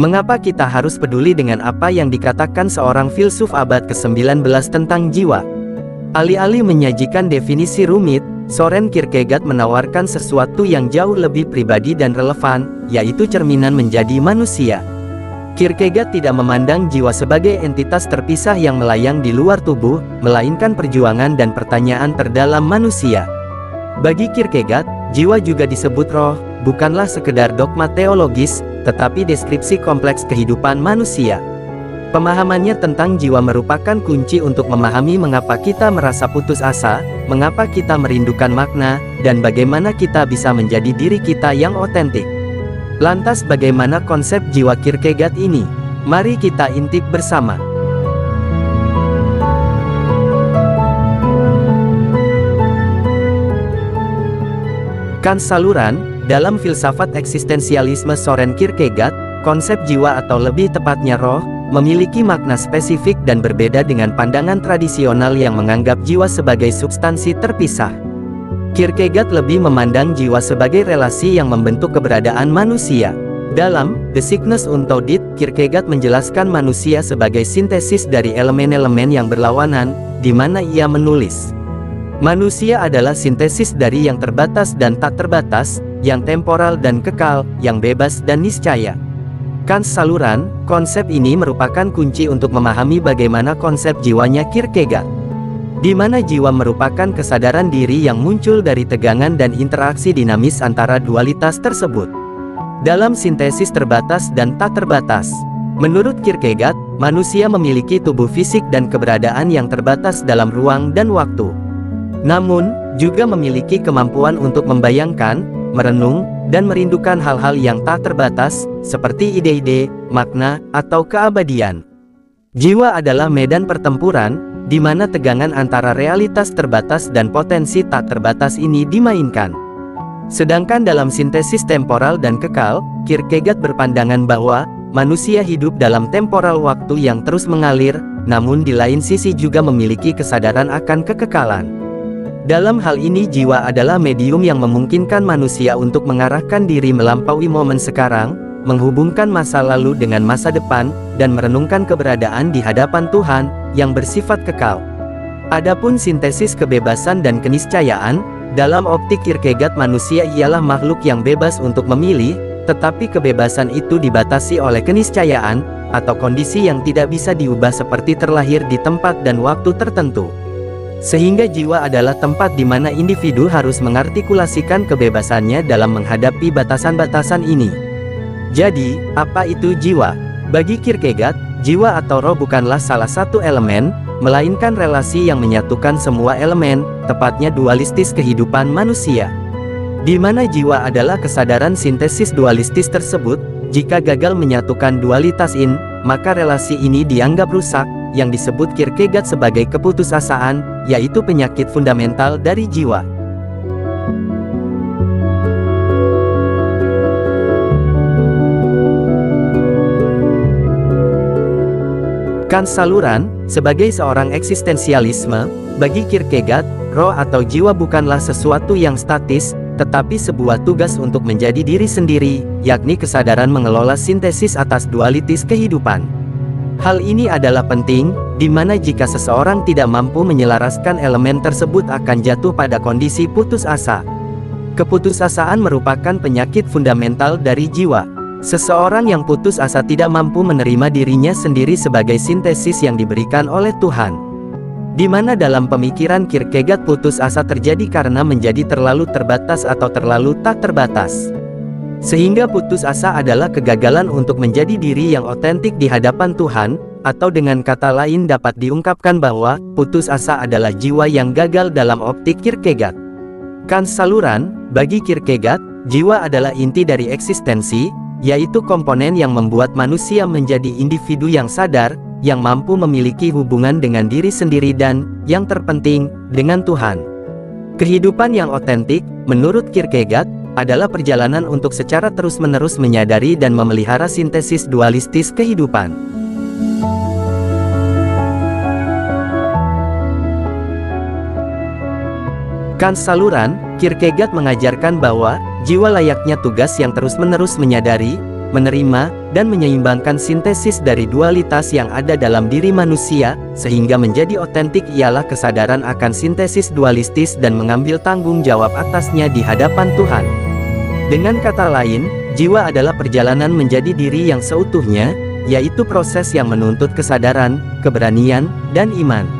Mengapa kita harus peduli dengan apa yang dikatakan seorang filsuf abad ke-19 tentang jiwa? Alih-alih menyajikan definisi rumit, Søren Kierkegaard menawarkan sesuatu yang jauh lebih pribadi dan relevan, yaitu cerminan menjadi manusia. Kierkegaard tidak memandang jiwa sebagai entitas terpisah yang melayang di luar tubuh, melainkan perjuangan dan pertanyaan terdalam manusia. Bagi Kierkegaard, jiwa juga disebut roh, bukanlah sekedar dogma teologis, tetapi deskripsi kompleks kehidupan manusia. Pemahamannya tentang jiwa merupakan kunci untuk memahami mengapa kita merasa putus asa, mengapa kita merindukan makna, dan bagaimana kita bisa menjadi diri kita yang otentik. Lantas bagaimana konsep jiwa Kierkegaard ini? Mari kita intip bersama. Kant saluran, dalam filsafat eksistensialisme Søren Kierkegaard, konsep jiwa atau lebih tepatnya roh, memiliki makna spesifik dan berbeda dengan pandangan tradisional yang menganggap jiwa sebagai substansi terpisah. Kierkegaard lebih memandang jiwa sebagai relasi yang membentuk keberadaan manusia. Dalam The Sickness Untold, Kierkegaard menjelaskan manusia sebagai sintesis dari elemen-elemen yang berlawanan, di mana ia menulis, manusia adalah sintesis dari yang terbatas dan tak terbatas, yang temporal dan kekal, yang bebas dan niscaya. Kant saluran, konsep ini merupakan kunci untuk memahami bagaimana konsep jiwanya Kierkegaard, di mana jiwa merupakan kesadaran diri yang muncul dari tegangan dan interaksi dinamis antara dualitas tersebut. Dalam sintesis terbatas dan tak terbatas, menurut Kierkegaard, manusia memiliki tubuh fisik dan keberadaan yang terbatas dalam ruang dan waktu. Namun, juga memiliki kemampuan untuk membayangkan, merenung, dan merindukan hal-hal yang tak terbatas, seperti ide-ide, makna, atau keabadian. Jiwa adalah medan pertempuran, di mana tegangan antara realitas terbatas dan potensi tak terbatas ini dimainkan. Sedangkan dalam sintesis temporal dan kekal, Kierkegaard berpandangan bahwa manusia hidup dalam temporal waktu yang terus mengalir, namun di lain sisi juga memiliki kesadaran akan kekekalan. Dalam hal ini jiwa adalah medium yang memungkinkan manusia untuk mengarahkan diri melampaui momen sekarang, menghubungkan masa lalu dengan masa depan, dan merenungkan keberadaan di hadapan Tuhan, yang bersifat kekal. Adapun sintesis kebebasan dan keniscayaan, dalam optik Kierkegaard manusia ialah makhluk yang bebas untuk memilih, tetapi kebebasan itu dibatasi oleh keniscayaan, atau kondisi yang tidak bisa diubah seperti terlahir di tempat dan waktu tertentu. Sehingga jiwa adalah tempat di mana individu harus mengartikulasikan kebebasannya dalam menghadapi batasan-batasan ini. Jadi, apa itu jiwa? Bagi Kierkegaard, jiwa atau roh bukanlah salah satu elemen, melainkan relasi yang menyatukan semua elemen, tepatnya dualistis kehidupan manusia. Di mana jiwa adalah kesadaran sintesis dualistis tersebut. Jika gagal menyatukan dualitas maka relasi ini dianggap rusak, yang disebut Kierkegaard sebagai keputusasaan, yaitu penyakit fundamental dari jiwa. Kant saluran, sebagai seorang eksistensialisme, bagi Kierkegaard, roh atau jiwa bukanlah sesuatu yang statis, tetapi sebuah tugas untuk menjadi diri sendiri, yakni kesadaran mengelola sintesis atas dualitas kehidupan. Hal ini adalah penting, di mana jika seseorang tidak mampu menyelaraskan elemen tersebut akan jatuh pada kondisi putus asa. Keputusasaan merupakan penyakit fundamental dari jiwa. Seseorang yang putus asa tidak mampu menerima dirinya sendiri sebagai sintesis yang diberikan oleh Tuhan. Di mana dalam pemikiran Kierkegaard putus asa terjadi karena menjadi terlalu terbatas atau terlalu tak terbatas. Sehingga putus asa adalah kegagalan untuk menjadi diri yang otentik di hadapan Tuhan, atau dengan kata lain dapat diungkapkan bahwa putus asa adalah jiwa yang gagal dalam optik Kierkegaard. Kant saluran, bagi Kierkegaard, jiwa adalah inti dari eksistensi, yaitu komponen yang membuat manusia menjadi individu yang sadar, yang mampu memiliki hubungan dengan diri sendiri dan, yang terpenting, dengan Tuhan. Kehidupan yang otentik, menurut Kierkegaard, adalah perjalanan untuk secara terus-menerus menyadari dan memelihara sintesis dualistis kehidupan. Kant saluran, Kierkegaard mengajarkan bahwa jiwa layaknya tugas yang terus-menerus menyadari, menerima, dan menyeimbangkan sintesis dari dualitas yang ada dalam diri manusia, sehingga menjadi otentik ialah kesadaran akan sintesis dualistis dan mengambil tanggung jawab atasnya di hadapan Tuhan. Dengan kata lain, jiwa adalah perjalanan menjadi diri yang seutuhnya, yaitu proses yang menuntut kesadaran, keberanian, dan iman.